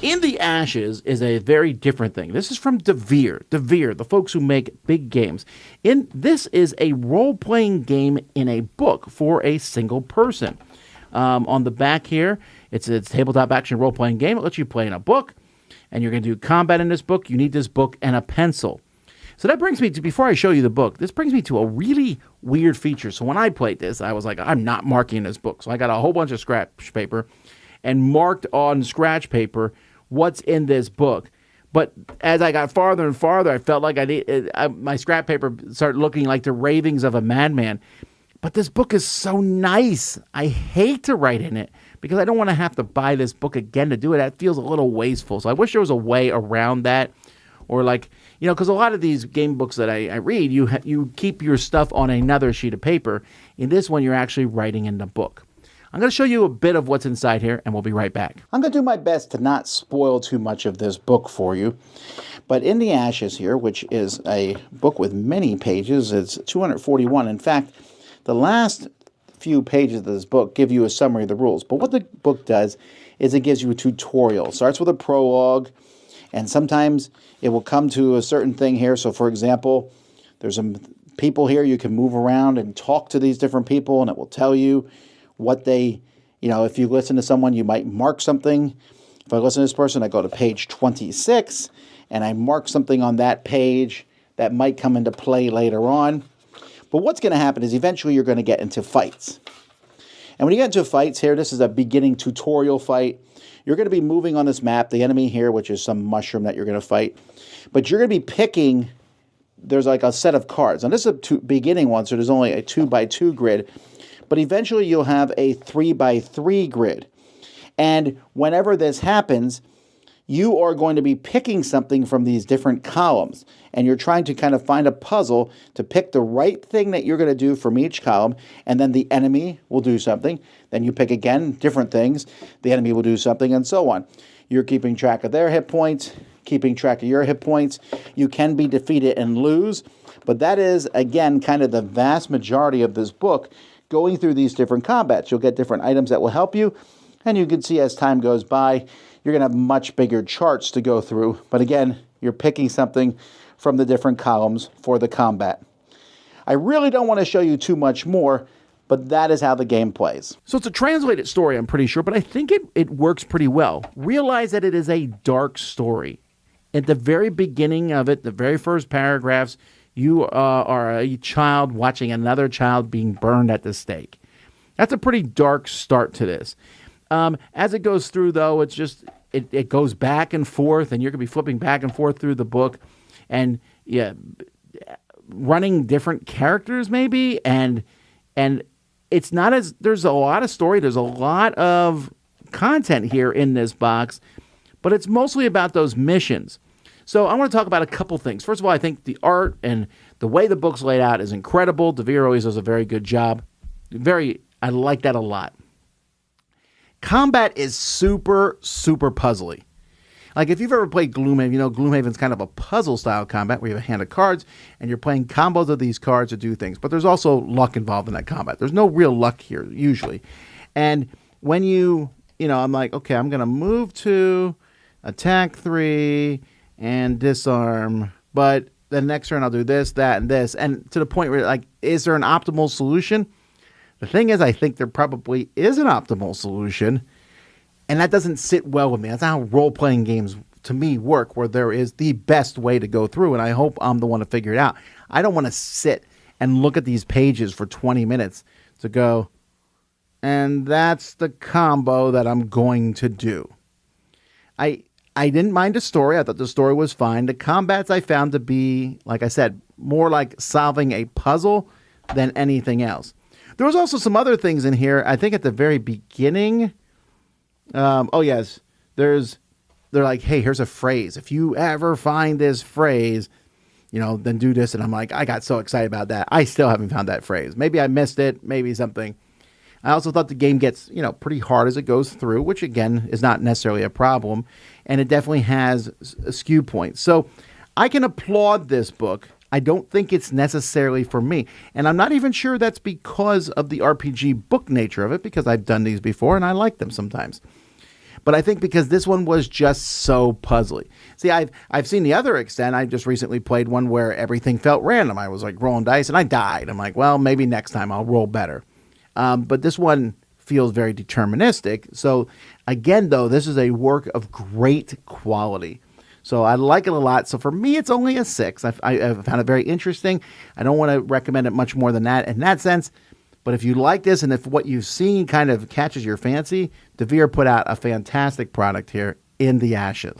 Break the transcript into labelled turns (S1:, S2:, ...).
S1: In the Ashes is a very different thing. This is from Devere, the folks who make big games. This is a role-playing game in a book for a single person. On the back here, it's a tabletop action role-playing game. It lets you play in a book, and you're going to do combat in this book. You need this book and a pencil. So that brings me to, before I show you the book, this brings me to a really weird feature. So when I played this, I was like, I'm not marking this book. So I got a whole bunch of scratch paper and marked on scratch paper what's in this book. But as I got farther and farther, I felt like my scrap paper started looking like the ravings of a madman. But this book is so nice. I hate to write in it because I don't want to have to buy this book again to do it. That feels a little wasteful. So I wish there was a way around that. Or like, because a lot of these game books that I read, you keep your stuff on another sheet of paper. In this one, you're actually writing in the book. I'm going to show you a bit of what's inside here, and we'll be right back. I'm going to do my best to not spoil too much of this book for you. But In the Ashes here, which is a book with many pages, it's 241. In fact, the last few pages of this book give you a summary of the rules. But what the book does is it gives you a tutorial. It starts with a prologue, and sometimes it will come to a certain thing here. So, for example, there's some people here. You can move around and talk to these different people, and it will tell you what they, if you listen to someone, you might mark something. If I listen to this person, I go to page 26, and I mark something on that page that might come into play later on. But what's going to happen is eventually you're going to get into fights. And when you get into fights here, this is a beginning tutorial fight. You're going to be moving on this map, the enemy here, which is some mushroom that you're going to fight. But you're going to be picking, there's like a set of cards. And this is a beginning one, so there's only a 2x2 grid. But eventually you'll have a 3x3 grid. And whenever this happens, you are going to be picking something from these different columns. And you're trying to kind of find a puzzle to pick the right thing that you're going to do from each column. And then the enemy will do something. Then you pick again different things. The enemy will do something, and so on. You're keeping track of their hit points, keeping track of your hit points. You can be defeated and lose. But that is, again, kind of the vast majority of this book, going through these different combats. You'll get different items that will help you. And you can see as time goes by, you're going to have much bigger charts to go through. But again, you're picking something from the different columns for the combat. I really don't want to show you too much more, but that is how the game plays. So it's a translated story, I'm pretty sure, but I think it works pretty well. Realize that it is a dark story. At the very beginning of it, the very first paragraphs, you are a child watching another child being burned at the stake. That's a pretty dark start to this. As it goes through, though, it's just it goes back and forth, and you're going to be flipping back and forth through the book, and running different characters maybe, and it's not as, there's a lot of story, there's a lot of content here in this box, but it's mostly about those missions. So I want to talk about a couple things. First of all, I think the art and the way the book's laid out is incredible. Devere always does a very good job. I like that a lot. Combat is super, super puzzly. Like if you've ever played Gloomhaven, Gloomhaven's kind of a puzzle-style combat where you have a hand of cards and you're playing combos of these cards to do things. But there's also luck involved in that combat. There's no real luck here, usually. And when I'm like, okay, I'm going to move to attack 3 and disarm, but the next turn I'll do this, that, and this. And to the point where, like, is there an optimal solution? The thing is, I think there probably is an optimal solution, and that doesn't sit well with me. That's how role-playing games, to me, work, where there is the best way to go through, and I hope I'm the one to figure it out. I don't want to sit and look at these pages for 20 minutes to go, and that's the combo that I'm going to do. I didn't mind the story. I thought the story was fine. The combats I found to be, like I said, more like solving a puzzle than anything else. There was also some other things in here. I think at the very beginning, yes, they're like, hey, here's a phrase. If you ever find this phrase, then do this. And I'm like, I got so excited about that. I still haven't found that phrase. Maybe I missed it. Maybe something. I also thought the game gets, pretty hard as it goes through, which again is not necessarily a problem. And it definitely has a skew point. So I can applaud this book. I don't think it's necessarily for me. And I'm not even sure that's because of the RPG book nature of it, because I've done these before and I like them sometimes. But I think because this one was just so puzzly. See, I've seen the other extent. I just recently played one where everything felt random. I was like rolling dice and I died. I'm like, well, maybe next time I'll roll better. But this one feels very deterministic. So again, though, this is a work of great quality. So I like it a lot. So for me, it's only a 6. I found it very interesting. I don't want to recommend it much more than that in that sense. But if you like this and if what you've seen kind of catches your fancy, DeVere put out a fantastic product here in the Ashes.